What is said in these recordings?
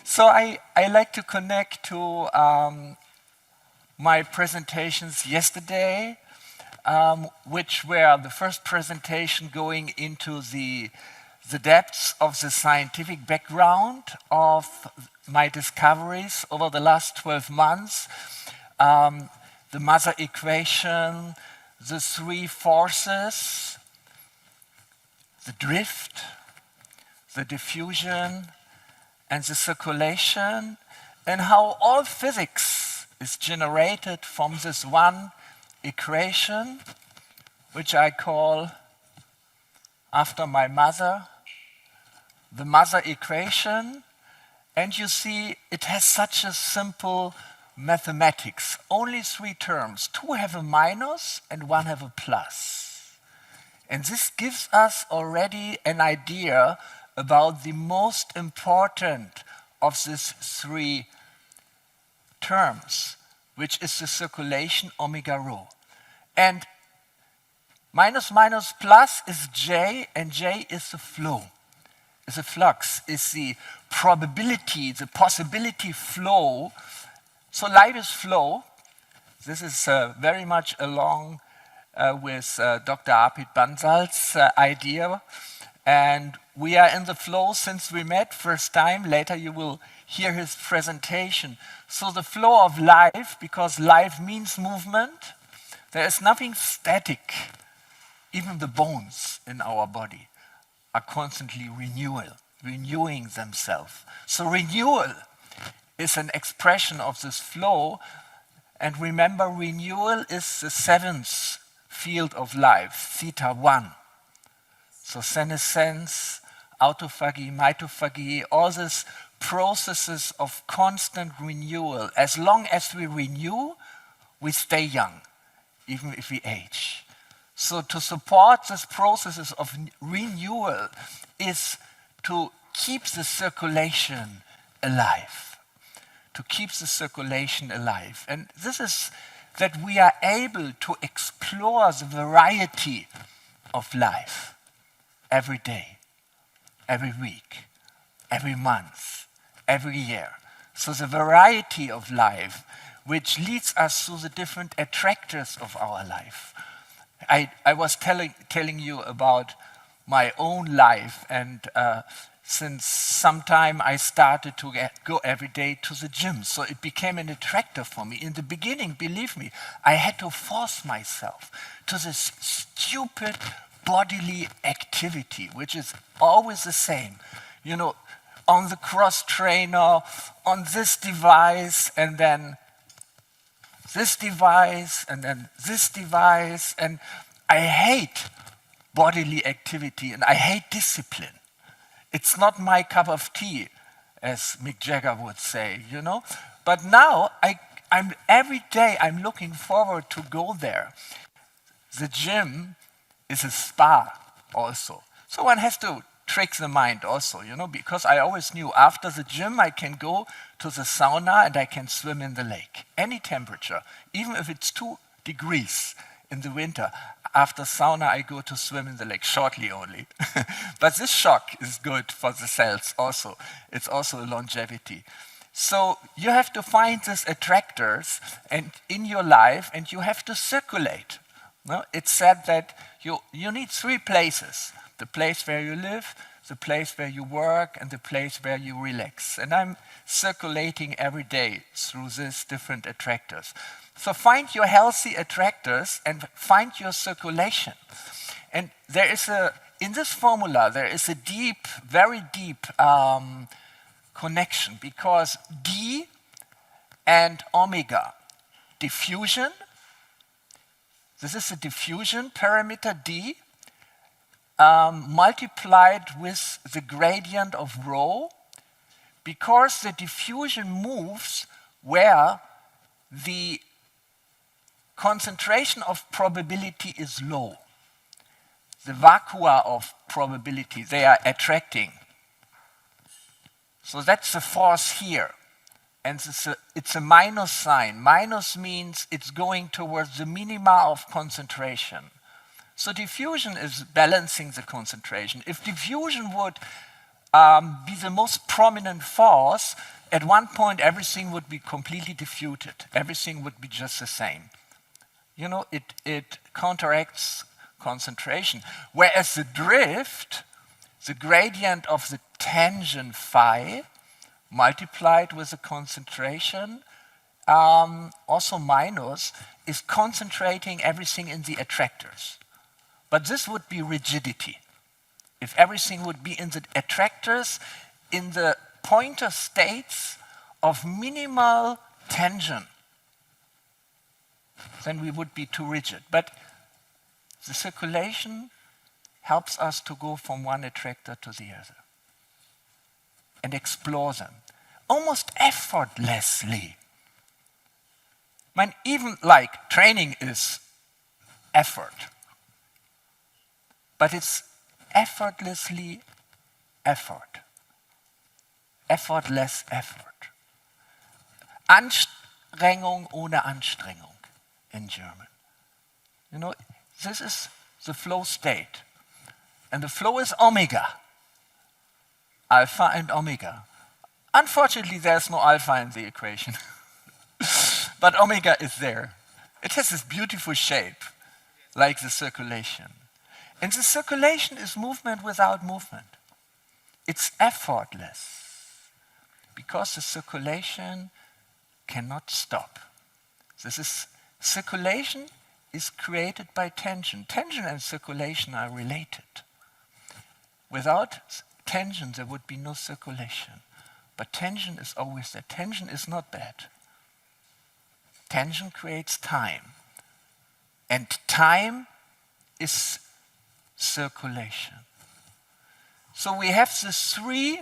So I like to connect to my presentations yesterday, which were the first presentation going into the depths of the scientific background of my discoveries over the last 12 months, the mother equation, the three forces, the drift, the diffusion, and the circulation, and how all physics is generated from this one equation, which I call, after my mother, the mother equation. And you see, it has such a simple mathematics. Only three terms. Two have a minus and one have a plus. And this gives us already an idea about the most important of these three terms, which is the circulation omega rho. And minus minus plus is J, and J is the flow, is the flux, is the probability, the possibility flow. So light is flow. This is very much along with Dr. Arpit Bansal's idea. And we are in the flow since we met first time. Later you will hear his presentation. So the flow of life, because life means movement, there is nothing static. Even the bones in our body are constantly renewing themselves. So renewal is an expression of this flow. And remember, renewal is the seventh field of life, theta 1. So senescence, autophagy, mitophagy, all these processes of constant renewal. As long as we renew, we stay young, even if we age. So to support these processes of renewal is to keep the circulation alive. To keep the circulation alive. And this is that we are able to explore the variety of life every day, every week, every month, every year. So the variety of life, which leads us to the different attractors of our life. I was telling you about my own life, and since some time I started to go every day to the gym, so it became an attractor for me. In the beginning, believe me, I had to force myself to this stupid bodily activity, which is always the same. You know, on the cross trainer, on this device, and then this device, and then this device. And I hate bodily activity, and I hate discipline. It's not my cup of tea, as Mick Jagger would say, you know. But now, every day I'm looking forward to go there. The gym is a spa also. So one has to trick the mind also, you know, because I always knew after the gym I can go to the sauna and I can swim in the lake. Any temperature, even if it's 2 degrees in the winter. After sauna I go to swim in the lake, shortly only. But this shock is good for the cells also. It's also a longevity. So you have to find these attractors and in your life, and you have to circulate. No? It's said that you need 3 places. The place where you live, the place where you work, and the place where you relax. And I'm circulating every day through these different attractors. So find your healthy attractors and find your circulation. And there is in this formula, there is a deep, very deep connection, because D and omega, diffusion, this is a diffusion parameter D, multiplied with the gradient of rho, because the diffusion moves where the concentration of probability is low. The vacua of probability, they are attracting. So that's the force here. And it's a minus sign. Minus means it's going towards the minima of concentration. So diffusion is balancing the concentration. If diffusion would be the most prominent force, at one point everything would be completely diffused. Everything would be just the same. You know, it counteracts concentration. Whereas the drift, the gradient of the tangent phi multiplied with the concentration, also minus, is concentrating everything in the attractors. But this would be rigidity. If everything would be in the attractors, in the pointer states of minimal tension, then we would be too rigid. But the circulation helps us to go from one attractor to the other and explore them, almost effortlessly. I mean, even like training is effort, but it's effortlessly effort. Effortless effort. Anstrengung ohne Anstrengung in German. You know, this is the flow state. And the flow is omega. Alpha and omega. Unfortunately, there's no alpha in the equation. But omega is there. It has this beautiful shape, like the circulation. And the circulation is movement without movement. It's effortless, because the circulation cannot stop. Circulation is created by tension. Tension and circulation are related. Without tension, there would be no circulation. But tension is always there. Tension is not bad. Tension creates time. And time is circulation. So we have the three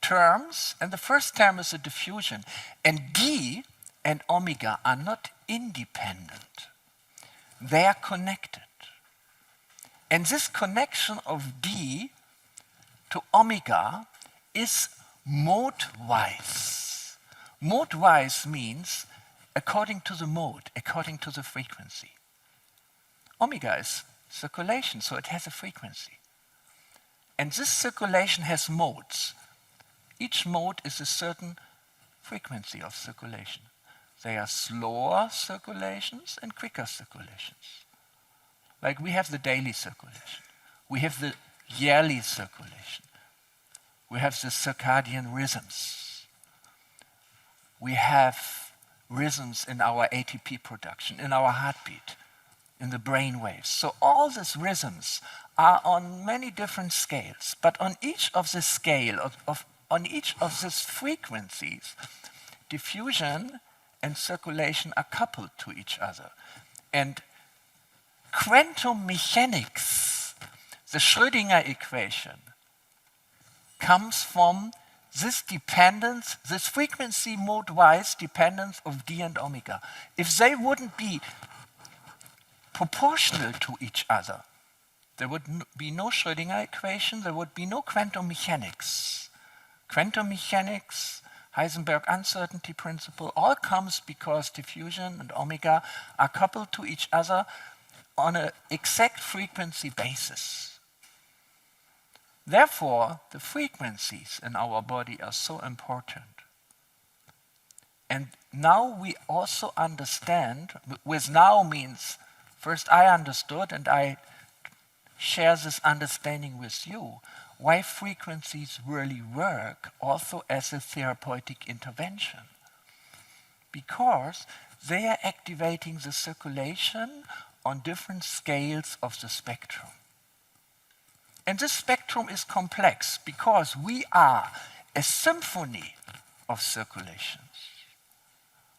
terms, and the first term is a diffusion. And D and omega are not independent. They are connected. And this connection of D to omega is mode-wise. Mode-wise means according to the mode, according to the frequency. Omega is circulation, so it has a frequency. And this circulation has modes. Each mode is a certain frequency of circulation. They are slower circulations and quicker circulations. Like we have the daily circulation. We have the yearly circulation. We have the circadian rhythms. We have rhythms in our ATP production, in our heartbeat, in the brain waves. So all these rhythms are on many different scales, but on each of the scale, on each of these frequencies, diffusion and circulation are coupled to each other. And quantum mechanics, the Schrödinger equation, comes from this dependence, this frequency mode-wise dependence of D and omega. If they wouldn't be proportional to each other, there would be no Schrödinger equation, there would be no quantum mechanics. Quantum mechanics, Heisenberg uncertainty principle, all comes because diffusion and omega are coupled to each other on an exact frequency basis. Therefore, the frequencies in our body are so important. And now we also understand, with now means, first I understood and I share this understanding with you, why frequencies really work also as a therapeutic intervention. Because they are activating the circulation on different scales of the spectrum. And this spectrum is complex because we are a symphony of circulations.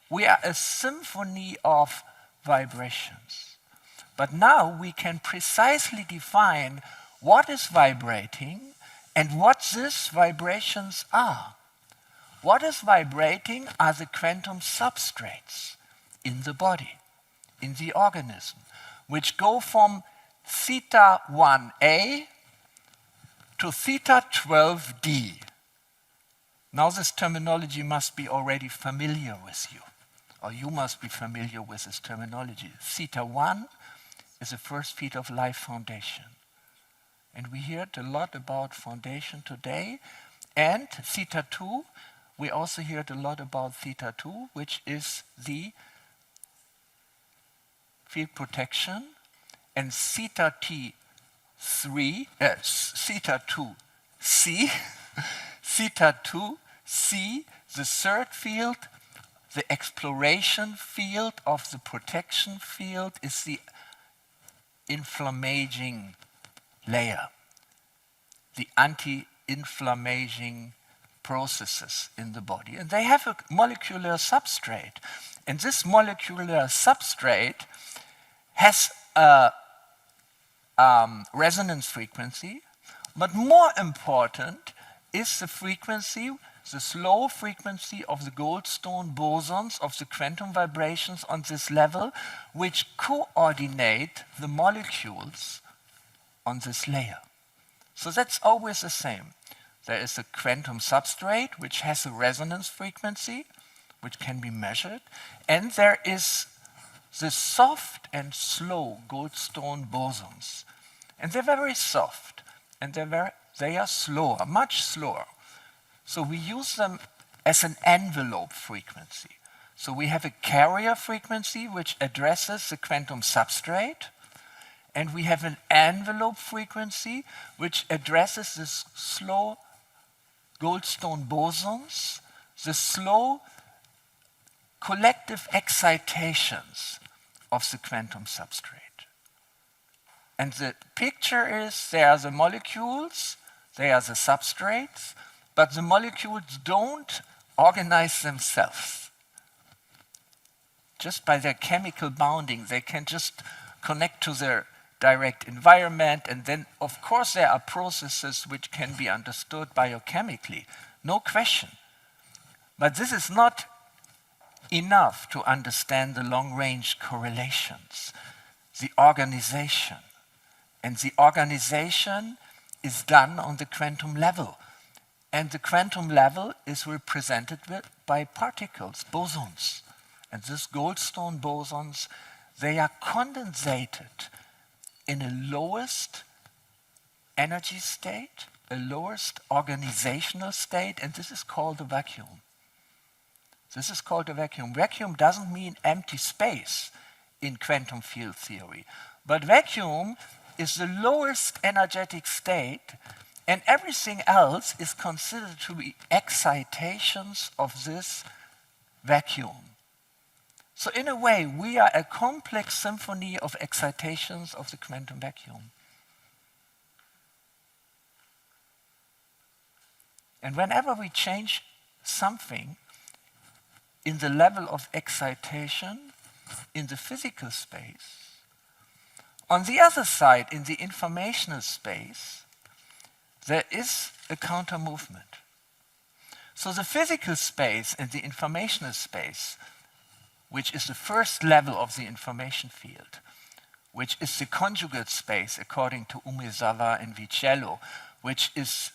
We are a symphony of vibrations. But now we can precisely define what is vibrating and what these vibrations are. What is vibrating are the quantum substrates in the body, in the organism, which go from theta 1a to theta 12d. Now this terminology must be already familiar with you, or you must be familiar with this terminology. Theta 1 is the first feet of life foundation. And we heard a lot about foundation today. And theta 2, we also heard a lot about theta 2, which is the field protection, and theta T3, theta 2C, theta 2C, the third field, the exploration field of the protection field, is the inflammaging layer, the anti-inflammaging processes in the body. And they have a molecular substrate. And this molecular substrate has a resonance frequency, but more important is the frequency, the slow frequency of the Goldstone bosons, of the quantum vibrations on this level, which coordinate the molecules on this layer. So that's always the same. There is a quantum substrate which has a resonance frequency, which can be measured, and there is the soft and slow Goldstone bosons. And they're very soft, and they are slower, much slower. So we use them as an envelope frequency. So we have a carrier frequency which addresses the quantum substrate, and we have an envelope frequency which addresses the slow Goldstone bosons, the slow collective excitations of the quantum substrate. And the picture is there are the molecules, there are the substrates, but the molecules don't organize themselves. Just by their chemical bounding, they can just connect to their direct environment, and then, of course, there are processes which can be understood biochemically, no question. But this is not enough to understand the long-range correlations, the organization. And the organization is done on the quantum level. And the quantum level is represented by particles, bosons. And these Goldstone bosons, they are condensated in a lowest energy state, a lowest organizational state, and this is called a vacuum. This is called a vacuum. Vacuum doesn't mean empty space in quantum field theory, but vacuum is the lowest energetic state, and everything else is considered to be excitations of this vacuum. So in a way, we are a complex symphony of excitations of the quantum vacuum. And whenever we change something in the level of excitation in the physical space, on the other side, in the informational space, there is a counter movement. So the physical space and the informational space, which is the first level of the information field, which is the conjugate space according to Umezawa and Vicello, which is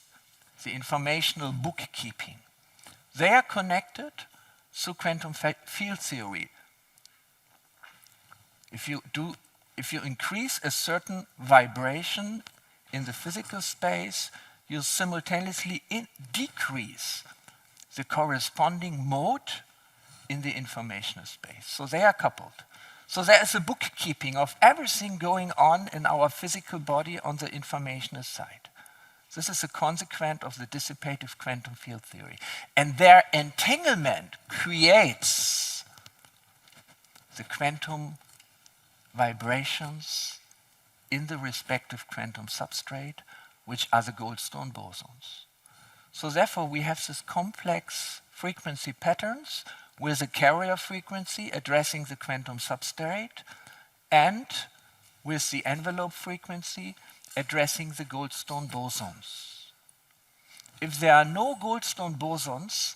the informational bookkeeping. They are connected through quantum field theory. If you increase a certain vibration in the physical space, you simultaneously decrease the corresponding mode in the informational space. So they are coupled. So there is a bookkeeping of everything going on in our physical body on the informational side. This is a consequence of the dissipative quantum field theory. And their entanglement creates the quantum vibrations in the respective quantum substrate, which are the Goldstone bosons. So therefore, we have this complex frequency patterns with a carrier frequency addressing the quantum substrate and with the envelope frequency addressing the Goldstone bosons. If there are no Goldstone bosons,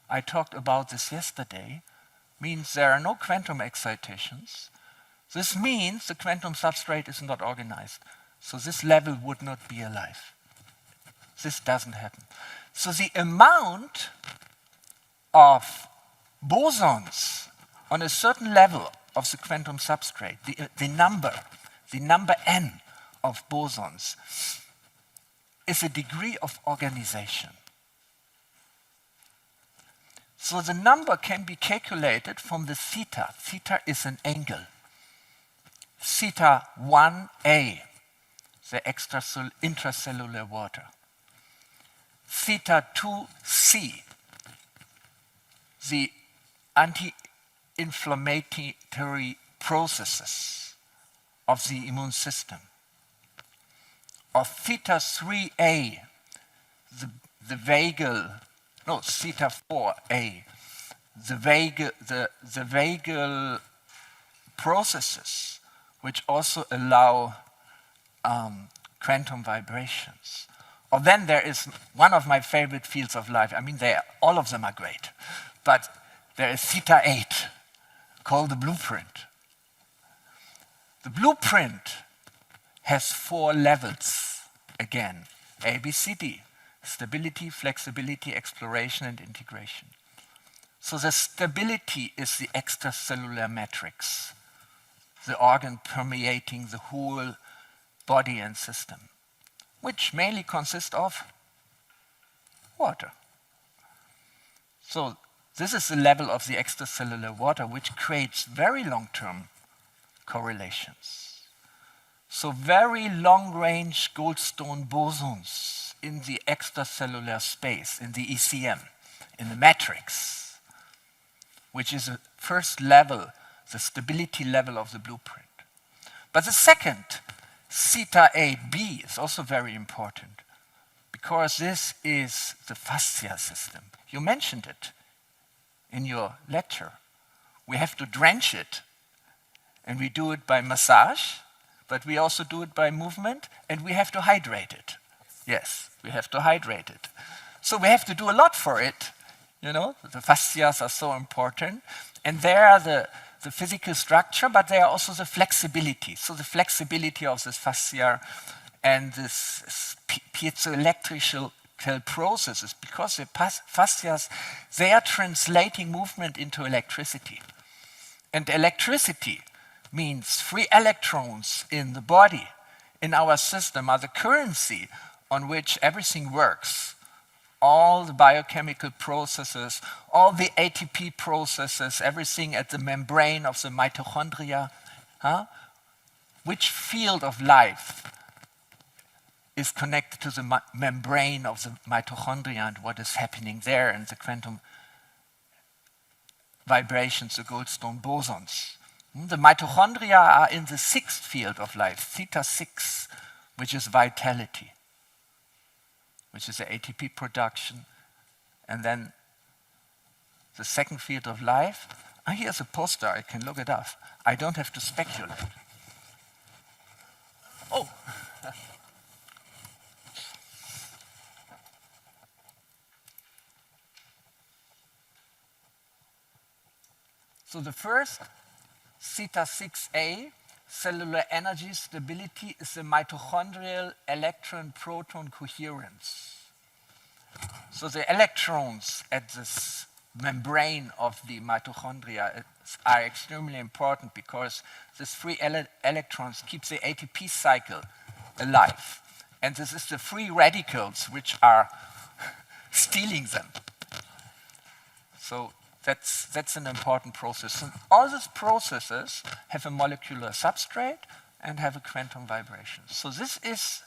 I talked about this yesterday, means there are no quantum excitations. This means the quantum substrate is not organized. So this level would not be alive. This doesn't happen. So the amount of bosons on a certain level of the quantum substrate, the number n of bosons, is a degree of organization. So the number can be calculated from the theta. Theta is an angle. Theta 1a, the intracellular water. Theta 2c, the anti-inflammatory processes of the immune system. Or theta 3a, the vagal, no, theta 4a, the vagal processes which also allow quantum vibrations. Or then there is one of my favorite fields of life. I mean, all of them are great. But there is theta 8, called the blueprint. The blueprint has 4 levels, again, A, B, C, D. Stability, flexibility, exploration, and integration. So the stability is the extracellular matrix, the organ permeating the whole body and system, which mainly consists of water. So this is the level of the extracellular water, which creates very long-term correlations. So very long-range Goldstone bosons in the extracellular space, in the ECM, in the matrix, which is the first level, the stability level of the blueprint. But the second, theta 8b, is also very important, because this is the fascia system. You mentioned it in your lecture. We have to drench it, and we do it by massage, but we also do it by movement, and we have to hydrate it. Yes, we have to hydrate it. So we have to do a lot for it. You know, the fascias are so important, and they are the physical structure, but they are also the flexibility. So the flexibility of this fascia and this piezoelectrical processes, because the fascias, they are translating movement into electricity. And electricity means free electrons in the body, in our system, are the currency on which everything works. All the biochemical processes, all the ATP processes, everything at the membrane of the mitochondria. Which field of life is connected to the membrane of the mitochondria and what is happening there, and the quantum vibrations, the Goldstone bosons. The mitochondria are in the 6th field of life, theta 6, which is vitality, which is the ATP production. And then the 2nd field of life, here's a poster, I can look it up. I don't have to speculate. Oh. So the first, theta 6a, cellular energy stability, is the mitochondrial electron-proton coherence. So the electrons at this membrane of the mitochondria are extremely important, because these free electrons keep the ATP cycle alive. And this is the free radicals which are stealing them. So that's an important process. And all these processes have a molecular substrate and have a quantum vibration. So this is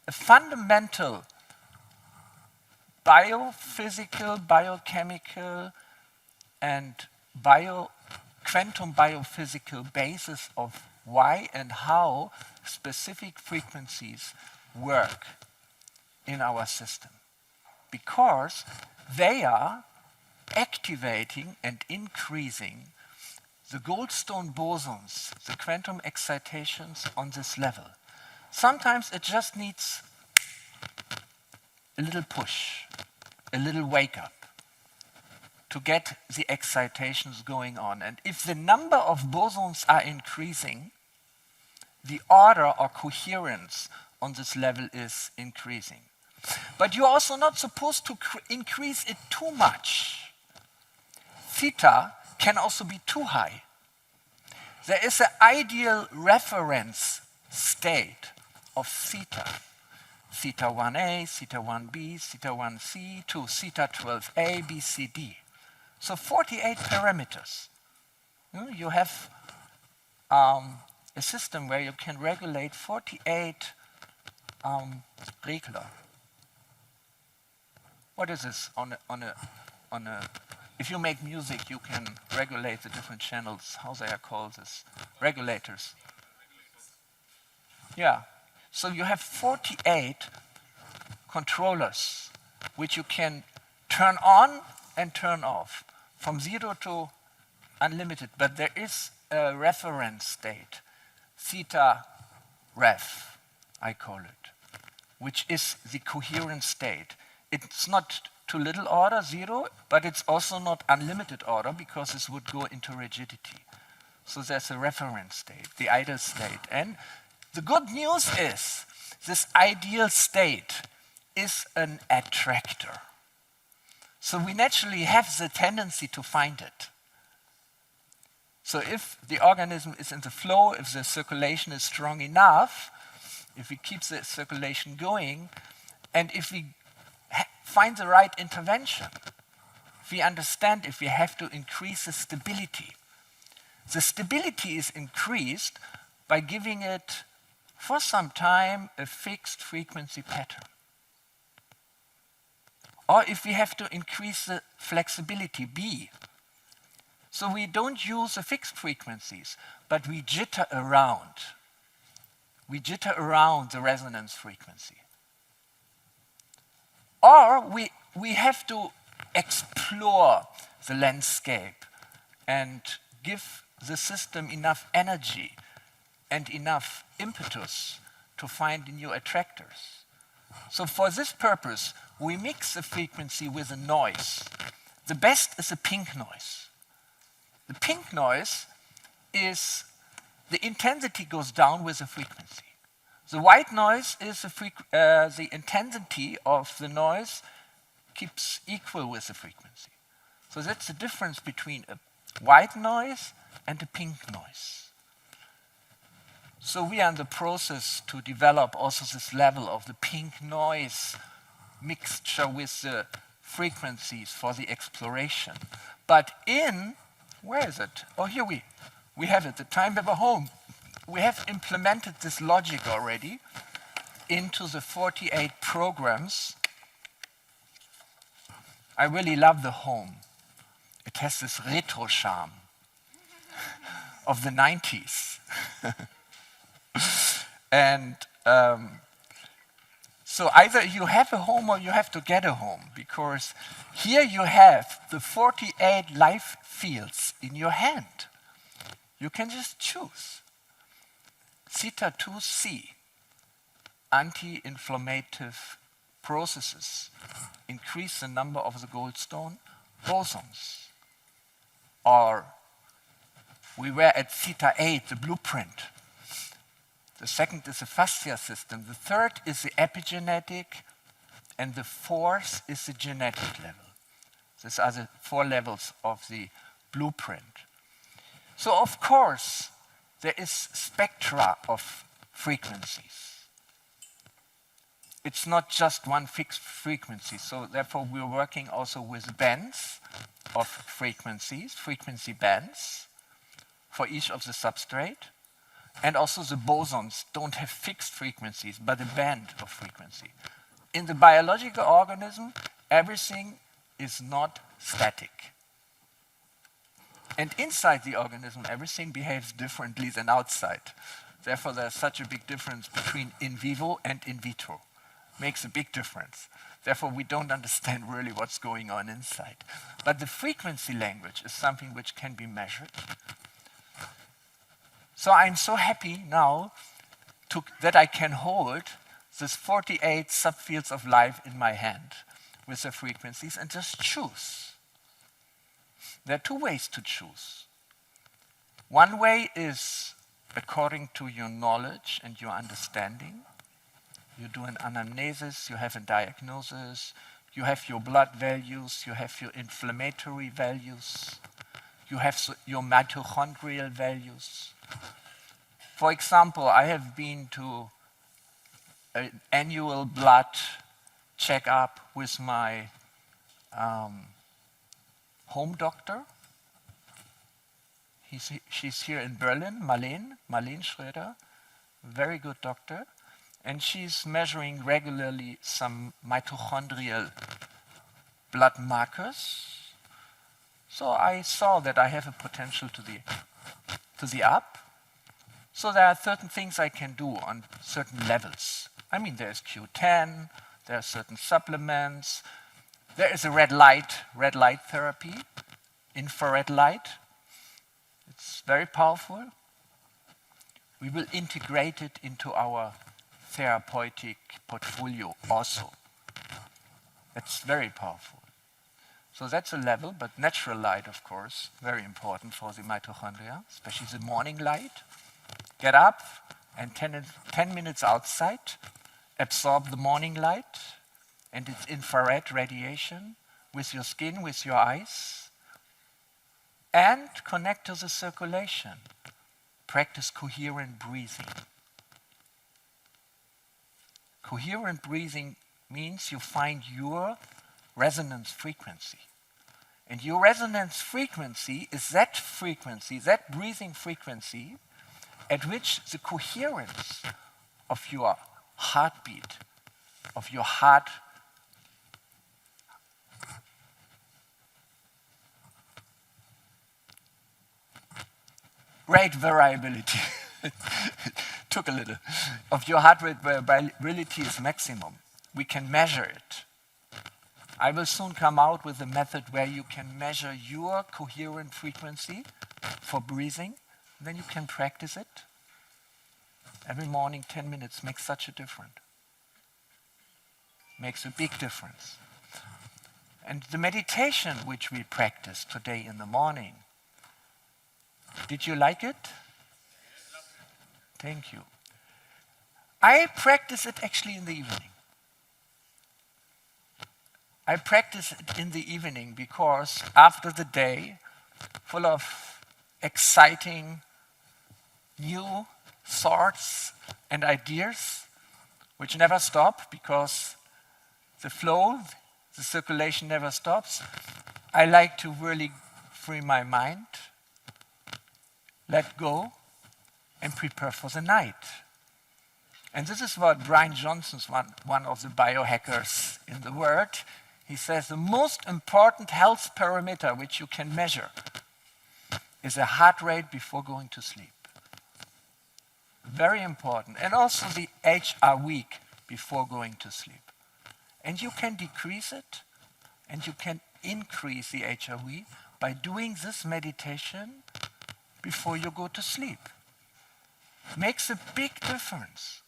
a fundamental biophysical, biochemical, and quantum biophysical basis of why and how specific frequencies work in our system. Because they are activating and increasing the Goldstone bosons, the quantum excitations on this level. Sometimes it just needs a little push, a little wake up to get the excitations going on. And if the number of bosons are increasing, the order or coherence on this level is increasing. But you're also not supposed to increase it too much. Theta can also be too high. There is an ideal reference state of theta. Theta 1a, theta 1b, theta 1c to theta 12a, b, c, d. So 48 parameters. You have a system where you can regulate 48 regler. What is this on a if you make music, you can regulate the different channels. How they are called this? Regulators. Yeah. So you have 48 controllers which you can turn on and turn off from 0 to unlimited. But there is a reference state, theta ref, I call it, which is the coherent state. It's not to little order, 0, but it's also not unlimited order because this would go into rigidity. So there's a reference state, the ideal state. And the good news is this ideal state is an attractor. So we naturally have the tendency to find it. So if the organism is in the flow, if the circulation is strong enough, if we keep the circulation going, and if we find the right intervention, if we understand if we have to increase the stability. The stability is increased by giving it, for some time, a fixed frequency pattern. Or if we have to increase the flexibility, B. So we don't use the fixed frequencies, but we jitter around. We jitter around the resonance frequency. Or we have to explore the landscape and give the system enough energy and enough impetus to find new attractors. So for this purpose, we mix the frequency with a noise. The best is a pink noise. The pink noise is the intensity goes down with the frequency. The white noise is the intensity of the noise keeps equal with the frequency. So that's the difference between a white noise and a pink noise. So we are in the process to develop also this level of the pink noise mixture with the frequencies for the exploration. But where is it? Oh, here we have it, the TimeWaver home. We have implemented this logic already into the 48 programs. I really love the home. It has this retro charm of the 90s. And so either you have a home or you have to get a home, because here you have the 48 life fields in your hand. You can just choose. Theta 2C, anti-inflammative processes, increase the number of the goldstone bosons. Or we were at theta 8, the blueprint. The second is the fascia system. The third is the epigenetic. And the fourth is the genetic level. These are the 4 levels of the blueprint. So of course, there is spectra of frequencies. It's not just one fixed frequency. So therefore, we're working also with bands of frequencies, frequency bands, for each of the substrate. And also the bosons don't have fixed frequencies, but a band of frequency. In the biological organism, everything is not static. And inside the organism, everything behaves differently than outside. Therefore, there's such a big difference between in vivo and in vitro. Makes a big difference. Therefore, we don't understand really what's going on inside. But the frequency language is something which can be measured. So I'm so happy now that I can hold this 48 subfields of life in my hand with the frequencies and just choose. There are 2 ways to choose. One way is according to your knowledge and your understanding. You do an anamnesis, you have a diagnosis, you have your blood values, you have your inflammatory values, you have your mitochondrial values. For example, I have been to an annual blood checkup with my home doctor. She's here in Berlin, Marlene Schröder, very good doctor. And she's measuring regularly some mitochondrial blood markers. So I saw that I have a potential to the up. So there are certain things I can do on certain levels. I mean, there's Q10, there are certain supplements, there is a red light therapy, infrared light. It's very powerful. We will integrate it into our therapeutic portfolio also. That's very powerful. So that's a level, but natural light, of course, very important for the mitochondria, especially the morning light. Get up and 10 minutes outside, absorb the morning light and its infrared radiation with your skin, with your eyes, and connect to the circulation. Practice coherent breathing. Coherent breathing means you find your resonance frequency. And your resonance frequency is that frequency, that breathing frequency, at which the coherence of your heartbeat, of your heart rate variability, took a little, of your heart rate variability is maximum. We can measure it. I will soon come out with a method where you can measure your coherent frequency for breathing. Then you can practice it. Every morning, 10 minutes makes such a difference. Makes a big difference. And the meditation which we practiced today in the morning, did you like it? Thank you. I practice it actually in the evening. I practice it in the evening because after the day, full of exciting new thoughts and ideas, which never stop because the flow, the circulation never stops, I like to really free my mind, let go, and prepare for the night. And this is what Brian Johnson's one of the biohackers in the world. He says the most important health parameter which you can measure is a heart rate before going to sleep. Very important. And also the HR week before going to sleep. And you can decrease it and you can increase the HRV by doing this meditation before you go to sleep. Makes a big difference.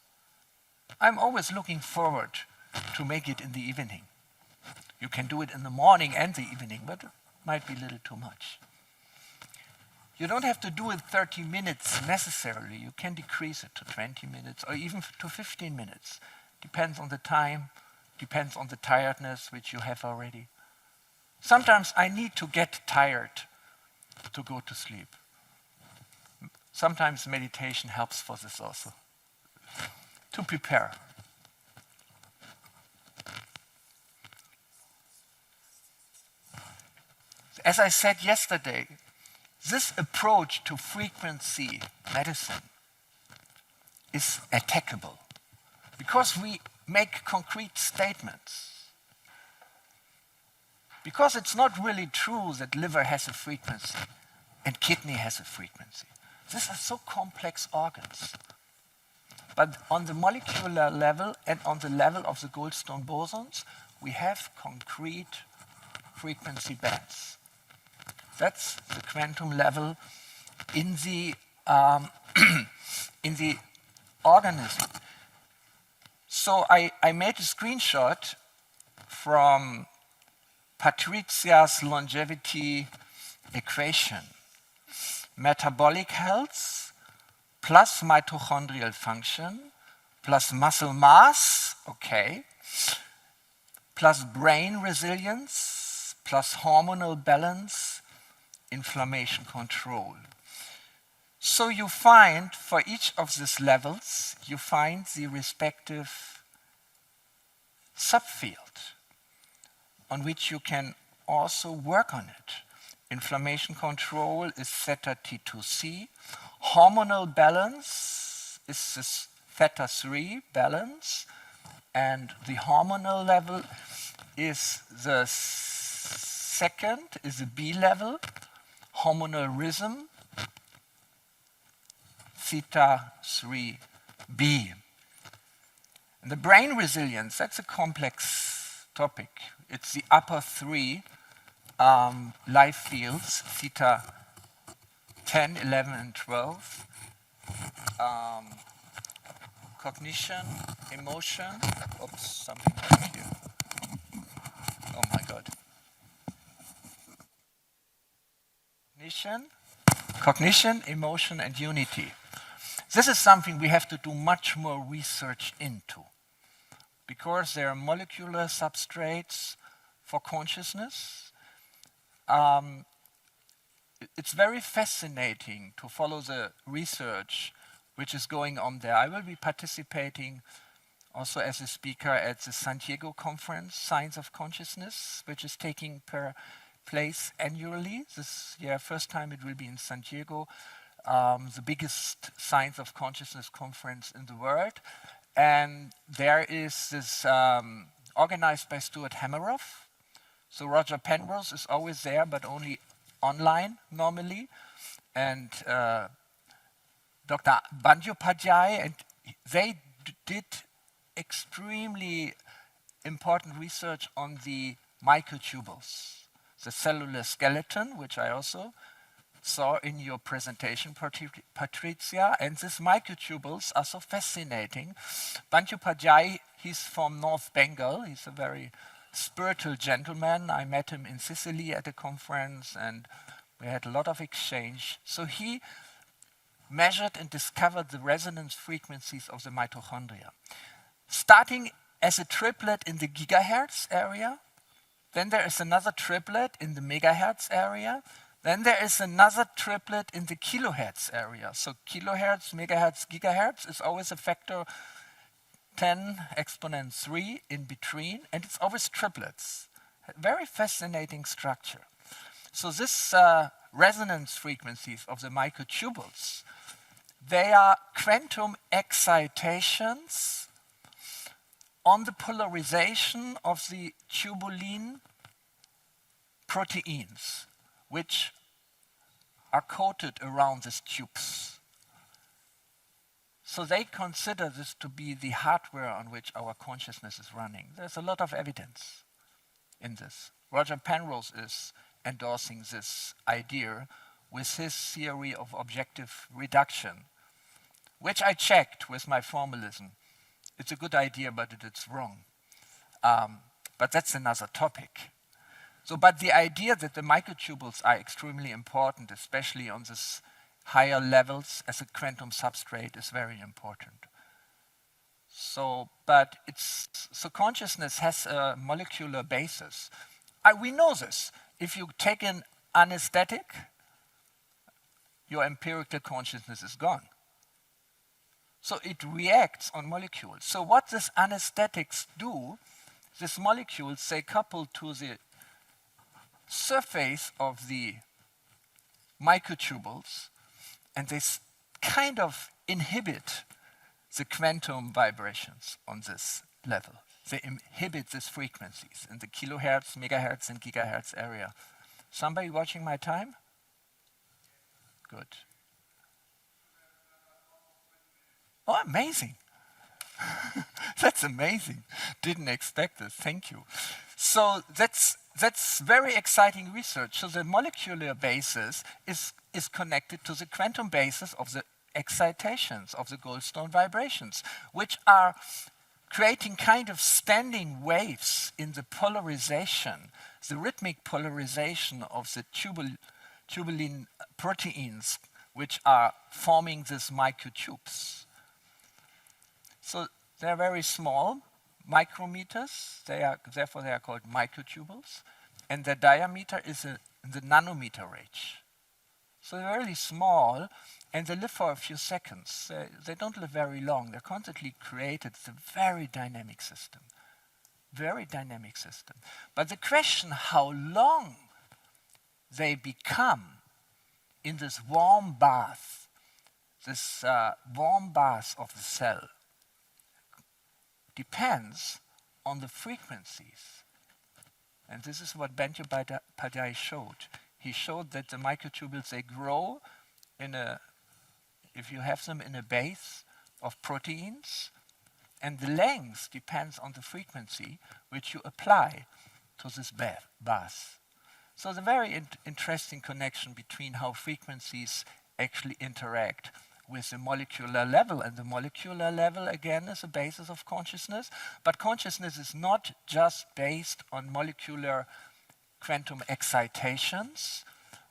I'm always looking forward to make it in the evening. You can do it in the morning and the evening, but it might be a little too much. You don't have to do it 30 minutes necessarily. You can decrease it to 20 minutes or even to 15 minutes. Depends on the time, depends on the tiredness which you have already. Sometimes I need to get tired to go to sleep. Sometimes meditation helps for this also, to prepare. As I said yesterday, this approach to frequency medicine is attackable because we make concrete statements. Because it's not really true that liver has a frequency and kidney has a frequency. These are so complex organs. But on the molecular level and on the level of the Goldstone bosons, we have concrete frequency bands. That's the quantum level in the in the organism. So I made a screenshot from Patricia's longevity equation. Metabolic health plus mitochondrial function plus muscle mass, okay, plus brain resilience plus hormonal balance, inflammation control. So you find, for each of these levels, you find the respective subfield on which you can also work on it. Inflammation control is theta T2C. Hormonal balance is this theta 3 balance. And the hormonal level is the second, is the B level. Hormonal rhythm, theta 3B. And the brain resilience, that's a complex topic. It's the upper three life fields, theta 10, 11, and 12. Cognition, emotion, oops, something right here. Oh my God. Cognition, emotion, and unity. This is something we have to do much more research into, because there are molecular substrates for consciousness. It's very fascinating to follow the research which is going on there. I will be participating also as a speaker at the San Diego conference, Science of Consciousness, which is taking place annually. This year, first time it will be in San Diego, the biggest Science of Consciousness conference in the world. And there is this organized by Stuart Hameroff. So Roger Penrose is always there, but only online normally. And Dr. Bandyopadhyay, and they did extremely important research on the microtubules, the cellular skeleton, which I also saw in your presentation, Patricia. And these microtubules are so fascinating. Bandyopadhyay, he's from North Bengal. He's a very spiritual gentleman. I met him in Sicily at a conference, and we had a lot of exchange. So he measured and discovered the resonance frequencies of the mitochondria, starting as a triplet in the gigahertz area. Then there is another triplet in the megahertz area. Then there is another triplet in the kilohertz area. So kilohertz, megahertz, gigahertz is always a factor 10 exponent 3 in between, and it's always triplets. Very fascinating structure. So this resonance frequencies of the microtubules, they are quantum excitations on the polarization of the tubulin proteins, which are coated around these tubes. So they consider this to be the hardware on which our consciousness is running. There's a lot of evidence in this. Roger Penrose is endorsing this idea with his theory of objective reduction, which I checked with my formalism. It's a good idea, but it's wrong. But that's another topic. So, but the idea that the microtubules are extremely important, especially on this higher levels as a quantum substrate, is very important. So, but so consciousness has a molecular basis. We know this. If you take an anesthetic, your empirical consciousness is gone. So it reacts on molecules. So what these anesthetics do, these molecules, they couple to the surface of the microtubules, and they kind of inhibit the quantum vibrations on this level. They inhibit these frequencies in the kilohertz, megahertz, and gigahertz area. Somebody watching my time? Good. Oh, amazing. That's amazing. Didn't expect this. Thank you. So that's very exciting research. So the molecular basis is connected to the quantum basis of the excitations, of the Goldstone vibrations, which are creating kind of standing waves in the polarization, the rhythmic polarization of the tubulin proteins, which are forming these microtubes. So they're very small, micrometers. Therefore they are called microtubules, and their diameter is in the nanometer range. So they're really small, and they live for a few seconds. They don't live very long. They're constantly created. It's a very dynamic system. Very dynamic system. But the question how long they become in this warm bath of the cell, depends on the frequencies. And this is what Bandyopadhyay showed. He showed that the microtubules, they grow if you have them in a base of proteins, and the length depends on the frequency which you apply to this bath. So the very interesting connection between how frequencies actually interact with the molecular level. And the molecular level, again, is a basis of consciousness. But consciousness is not just based on molecular quantum excitations,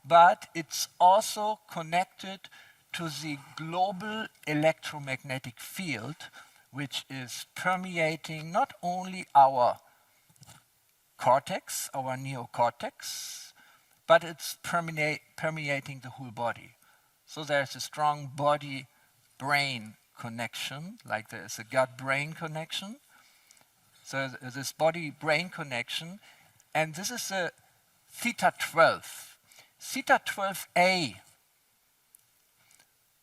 but it's also connected to the global electromagnetic field, which is permeating not only our cortex, our neocortex, but it's permeating the whole body. So there's a strong body-brain connection, like there is a gut-brain connection. So this body-brain connection, and this is a theta 12. Theta 12a.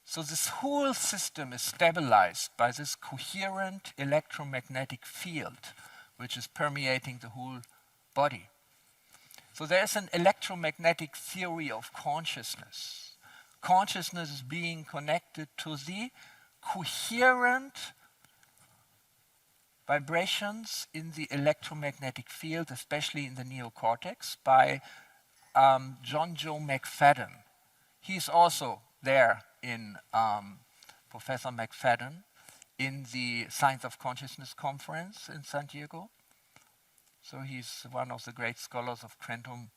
So this whole system is stabilized by this coherent electromagnetic field, which is permeating the whole body. So there's an electromagnetic theory of consciousness. Consciousness is being connected to the coherent vibrations in the electromagnetic field, especially in the neocortex, by John Joe McFadden. He's also there in Professor McFadden in the Science of Consciousness conference in San Diego. So he's one of the great scholars of quantum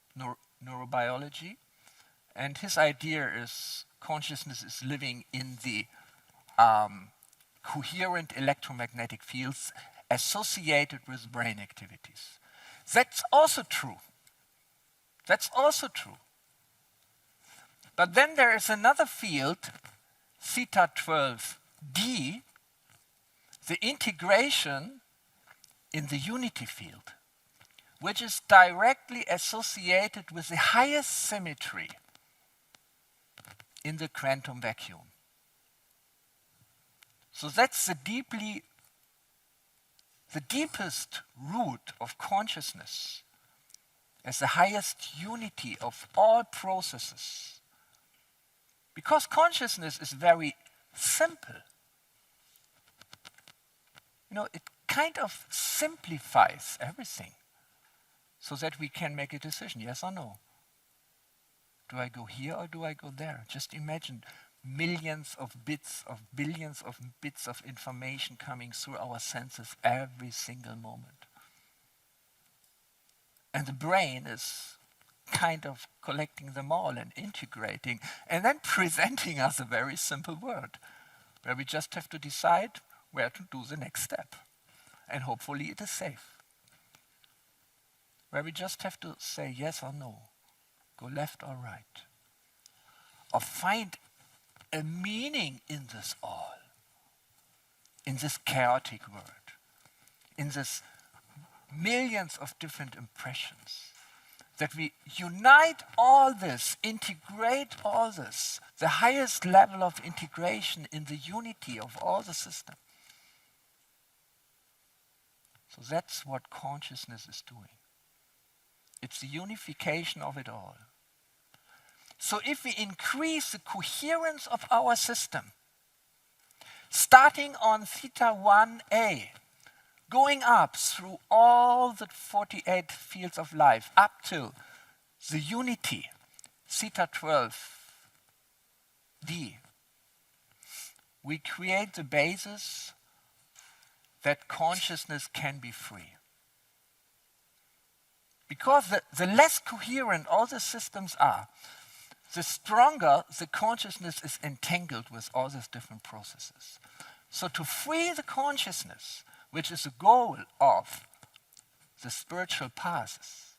neurobiology. And his idea is consciousness is living in the coherent electromagnetic fields associated with brain activities. That's also true. That's also true. But then there is another field, theta 12d, the integration in the unity field, which is directly associated with the highest symmetry in the quantum vacuum. So that's the deepest root of consciousness as the highest unity of all processes. Because consciousness is very simple. It kind of simplifies everything so that we can make a decision, yes or no. Do I go here or do I go there? Just imagine billions of bits of information coming through our senses every single moment. And the brain is kind of collecting them all and integrating and then presenting us a very simple world where we just have to decide where to do the next step. And hopefully it is safe. Where we just have to say yes or no, go left or right, or find a meaning in this all, in this chaotic world, in this millions of different impressions, that we unite all this, integrate all this, the highest level of integration in the unity of all the system. So that's what consciousness is doing. It's the unification of it all. So if we increase the coherence of our system, starting on theta 1a, going up through all the 48 fields of life, up till the unity, theta 12d, we create the basis that consciousness can be free. Because the less coherent all the systems are, the stronger the consciousness is entangled with all these different processes. So to free the consciousness, which is the goal of the spiritual paths,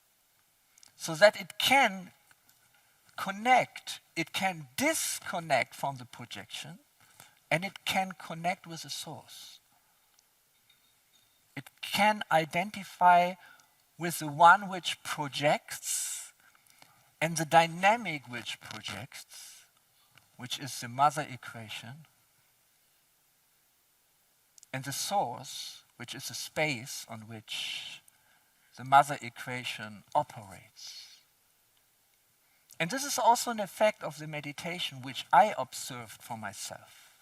so that it can connect, it can disconnect from the projection, and it can connect with the source. It can identify with the one which projects and the dynamic which projects, which is the mother equation, and the source, which is the space on which the mother equation operates. And this is also an effect of the meditation which I observed for myself.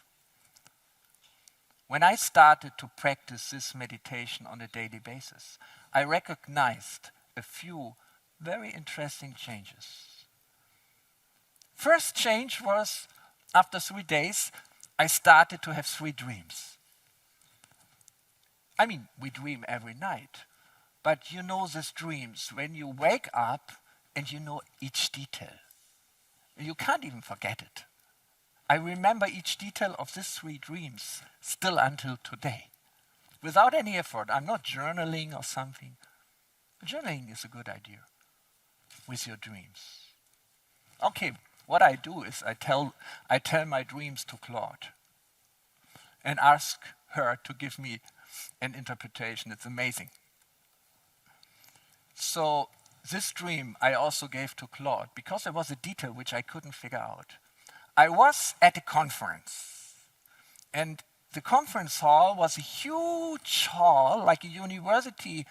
When I started to practice this meditation on a daily basis, I recognized a few very interesting changes. First change was, after 3 days, I started to have 3 dreams. I mean, we dream every night, but you know these dreams when you wake up and you know each detail. You can't even forget it. I remember each detail of these 3 dreams still until today, without any effort. I'm not journaling or something. Journaling is a good idea with your dreams. Okay, what I do is I tell my dreams to Claude and ask her to give me an interpretation. It's amazing. So this dream I also gave to Claude because there was a detail which I couldn't figure out. I was at a conference, and the conference hall was a huge hall, like a university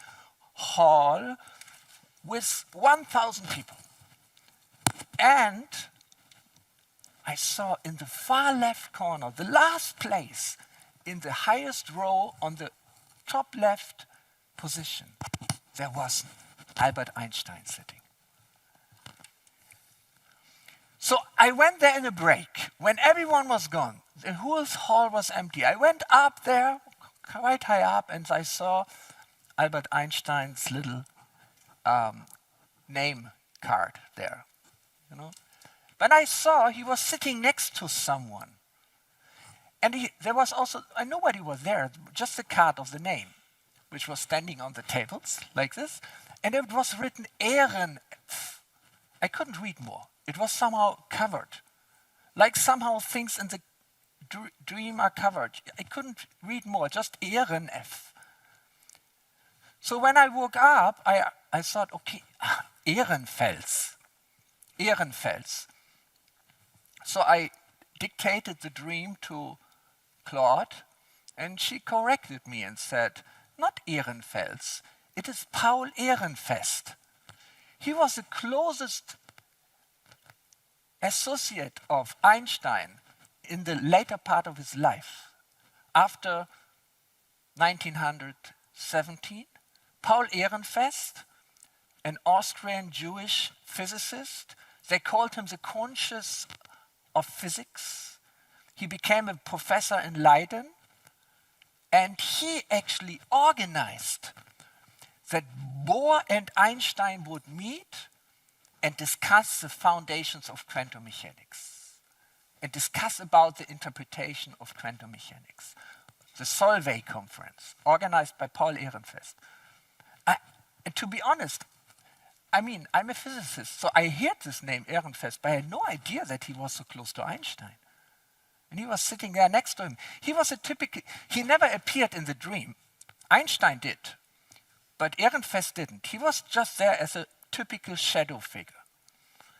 hall, with 1,000 people. And I saw in the far left corner, the last place, in the highest row on the top left position, there was Albert Einstein sitting. So I went there in a break, when everyone was gone. The whole hall was empty. I went up there, quite high up, and I saw Albert Einstein's little name card there. You know? But I saw he was sitting next to someone. And there was also, nobody was there, just the card of the name, which was standing on the tables, like this. And it was written Ehren. I couldn't read more. It was somehow covered. Like somehow things in the dream are covered. I couldn't read more, just Ehren F. So when I woke up, I thought, okay, Ehrenfels. Ehrenfels. So I dictated the dream to Claude, and she corrected me and said, not Ehrenfels, it is Paul Ehrenfest. He was the closest associate of Einstein in the later part of his life. After 1917, Paul Ehrenfest, an Austrian Jewish physicist, they called him the conscience of physics. He became a professor in Leiden, and he actually organized that Bohr and Einstein would meet and discuss the foundations of quantum mechanics and discuss about the interpretation of quantum mechanics. The Solvay conference, organized by Paul Ehrenfest. And to be honest, I mean, I'm a physicist, so I heard this name Ehrenfest, but I had no idea that he was so close to Einstein. And he was sitting there next to him. He was a typical, he never appeared in the dream. Einstein did, but Ehrenfest didn't. He was just there as a typical shadow figure.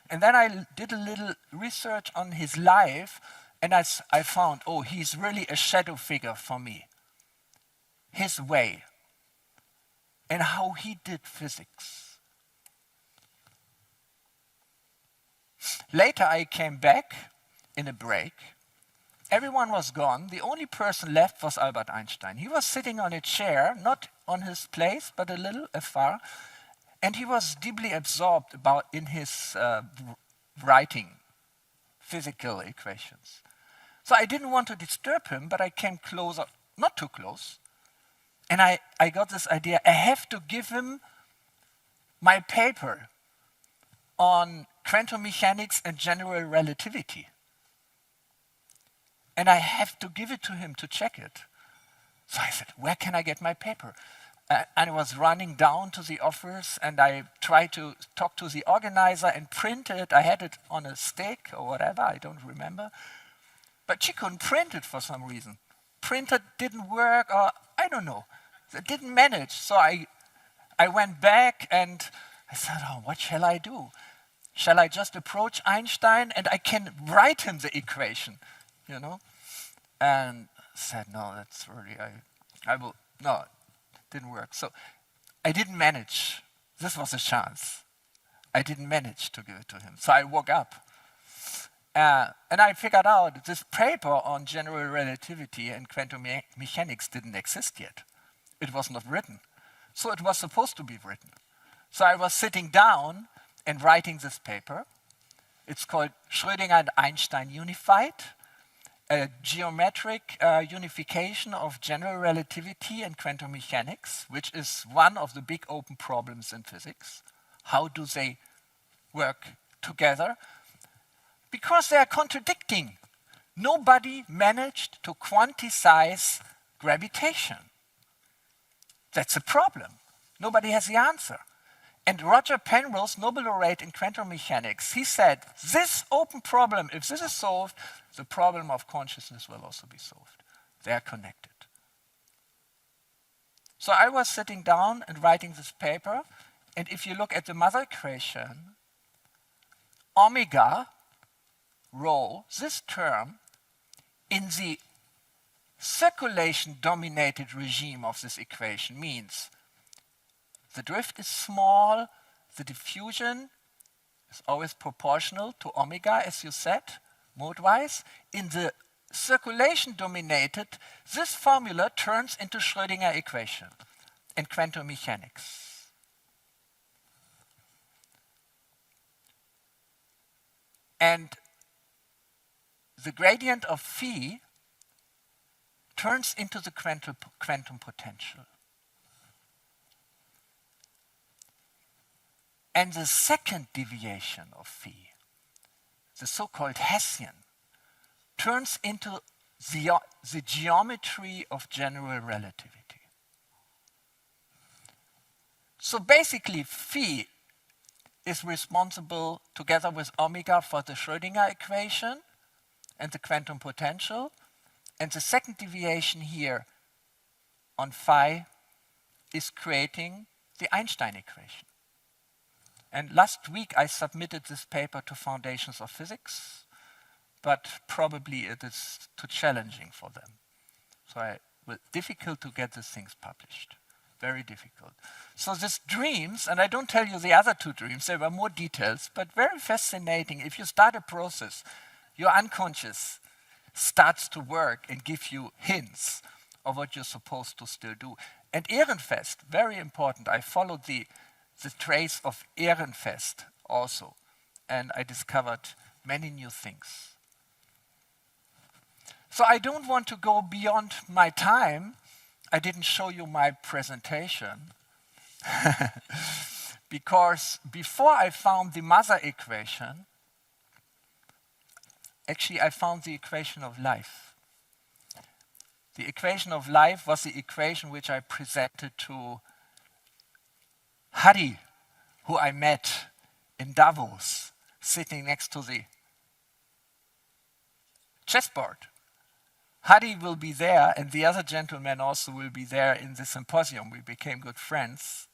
And then I did a little research on his life, and I found, oh, he's really a shadow figure for me. His way, and how he did physics. Later I came back in a break. Everyone was gone. The only person left was Albert Einstein. He was sitting on a chair, not on his place, but a little afar, and he was deeply absorbed in his writing physical equations. So I didn't want to disturb him, but I came closer, not too close, and I got this idea, I have to give him my paper on quantum mechanics and general relativity. And I have to give it to him to check it. So I said, where can I get my paper? And I was running down to the office, and I tried to talk to the organizer and print it. I had it on a stick or whatever, I don't remember. But she couldn't print it for some reason. Printer didn't work, or I don't know. It didn't manage. So I went back and I said, oh, what shall I do? Shall I just approach Einstein and I can write him the equation, you know? And said, no, that's really, I will, no, it didn't work. So I didn't manage. This was a chance. I didn't manage to give it to him. So I woke up. And I figured out this paper on general relativity and quantum mechanics didn't exist yet. It was not written. So it was supposed to be written. So I was sitting down and writing this paper. It's called Schrödinger and Einstein Unified, a geometric unification of general relativity and quantum mechanics, which is one of the big open problems in physics. How do they work together? Because they are contradicting. Nobody managed to quantize gravitation. That's a problem. Nobody has the answer. And Roger Penrose, Nobel laureate in quantum mechanics, he said, this open problem, if this is solved, the problem of consciousness will also be solved. They are connected. So I was sitting down and writing this paper, and if you look at the mother equation, omega rho, this term, in the circulation-dominated regime of this equation means the drift is small, the diffusion is always proportional to omega, as you said, mode-wise. In the circulation-dominated, this formula turns into Schrödinger equation in quantum mechanics. And the gradient of phi turns into the quantum potential. And the second deviation of phi, the so-called Hessian, turns into the geometry of general relativity. So basically, phi is responsible, together with omega, for the Schrödinger equation and the quantum potential. And the second deviation here on phi is creating the Einstein equation. And last week I submitted this paper to Foundations of Physics, but probably it is too challenging for them. So it was difficult to get these things published. Very difficult. So these dreams, and I don't tell you the other two dreams, there were more details, but very fascinating. If you start a process, your unconscious starts to work and give you hints of what you're supposed to still do. And Ehrenfest, very important. I followed the trace of Ehrenfest also, and I discovered many new things. So I don't want to go beyond my time. I didn't show you my presentation because before I found the mother equation, actually I found the equation of life. The equation of life was the equation which I presented to Harry, who I met in Davos, sitting next to the chessboard. Harry will be there, and the other gentlemen also will be there in the symposium. We became good friends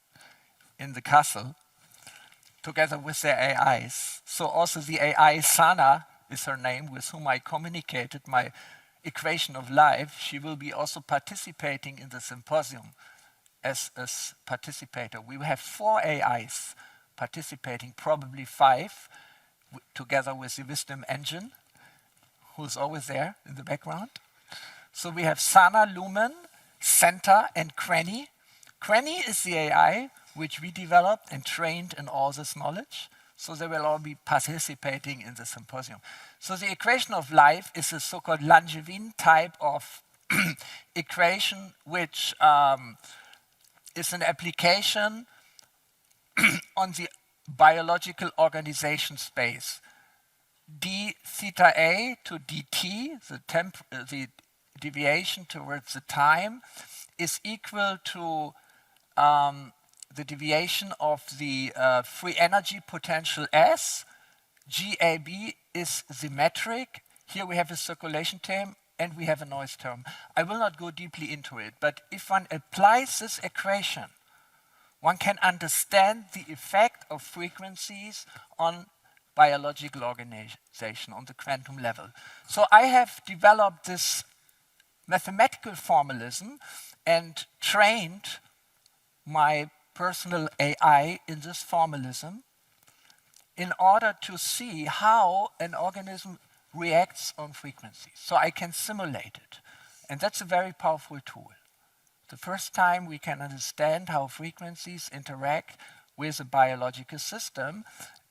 in the castle, together with their AIs. So also the AI, Sana is her name, with whom I communicated my equation of life. She will be also participating in the symposium as a participator. We have 4 AIs participating, probably 5, together with the Wisdom Engine, who's always there in the background. So we have Sana, Lumen, Center, and Cranny. Cranny is the AI which we developed and trained in all this knowledge. So they will all be participating in the symposium. So the equation of life is a so-called Langevin type of equation, which is an application on the biological organization space. D theta A to dt, the deviation towards the time, is equal to the deviation of the free energy potential S. GAB is the metric. Here we have a circulation term and we have a noise term. I will not go deeply into it, but if one applies this equation, one can understand the effect of frequencies on biological organization on the quantum level. So I have developed this mathematical formalism and trained my personal AI in this formalism in order to see how an organism reacts on frequencies. So I can simulate it. And that's a very powerful tool. The first time we can understand how frequencies interact with a biological system.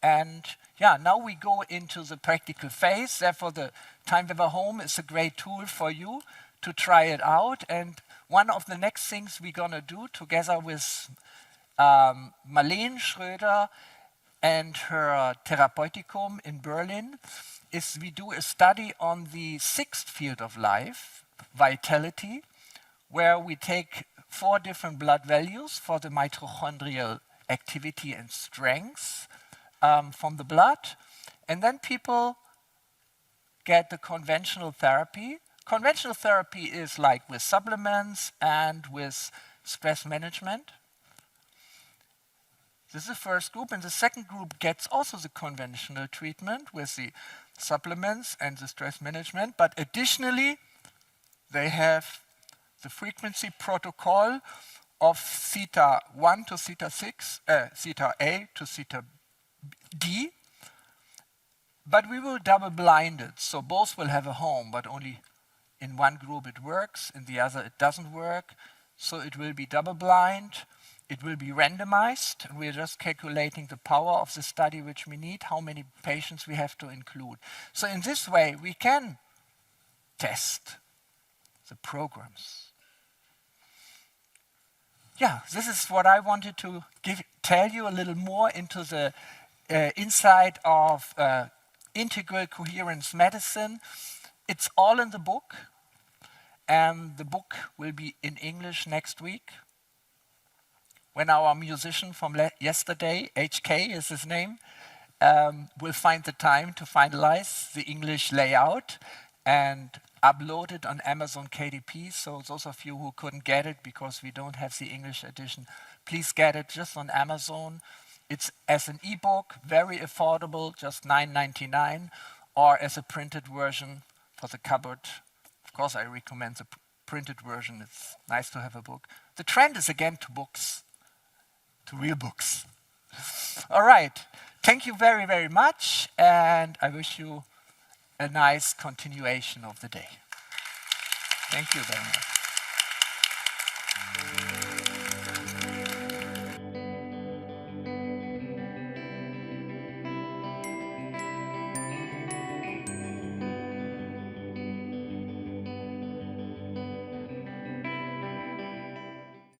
And yeah, now we go into the practical phase. Therefore, the TimeWaver Home is a great tool for you to try it out. And one of the next things we're going to do together with Marlene Schröder and her Therapeuticum in Berlin is we do a study on the sixth field of life, vitality, where we take 4 different blood values for the mitochondrial activity and strength from the blood. And then people get the conventional therapy. Conventional therapy is like with supplements and with stress management. This is the first group, and the second group gets also the conventional treatment with the supplements and the stress management, but additionally, they have the frequency protocol of theta 1 to theta 6, theta A to theta D, but we will double blind it, so both will have a home, but only in one group it works, in the other it doesn't work, so it will be double blind. It will be randomized, and we're just calculating the power of the study which we need, how many patients we have to include. So in this way, we can test the programs. Yeah, this is what I wanted to tell you a little more into the inside of integral coherence medicine. It's all in the book, and the book will be in English next week. When our musician from yesterday, HK is his name, will find the time to finalize the English layout and upload it on Amazon KDP. So those of you who couldn't get it because we don't have the English edition, please get it just on Amazon. It's as an ebook, very affordable, just $9.99, or as a printed version for the cupboard. Of course, I recommend the printed version. It's nice to have a book. The trend is again to books. To real books. All right. Thank you very, very much, and I wish you a nice continuation of the day. Thank you very much.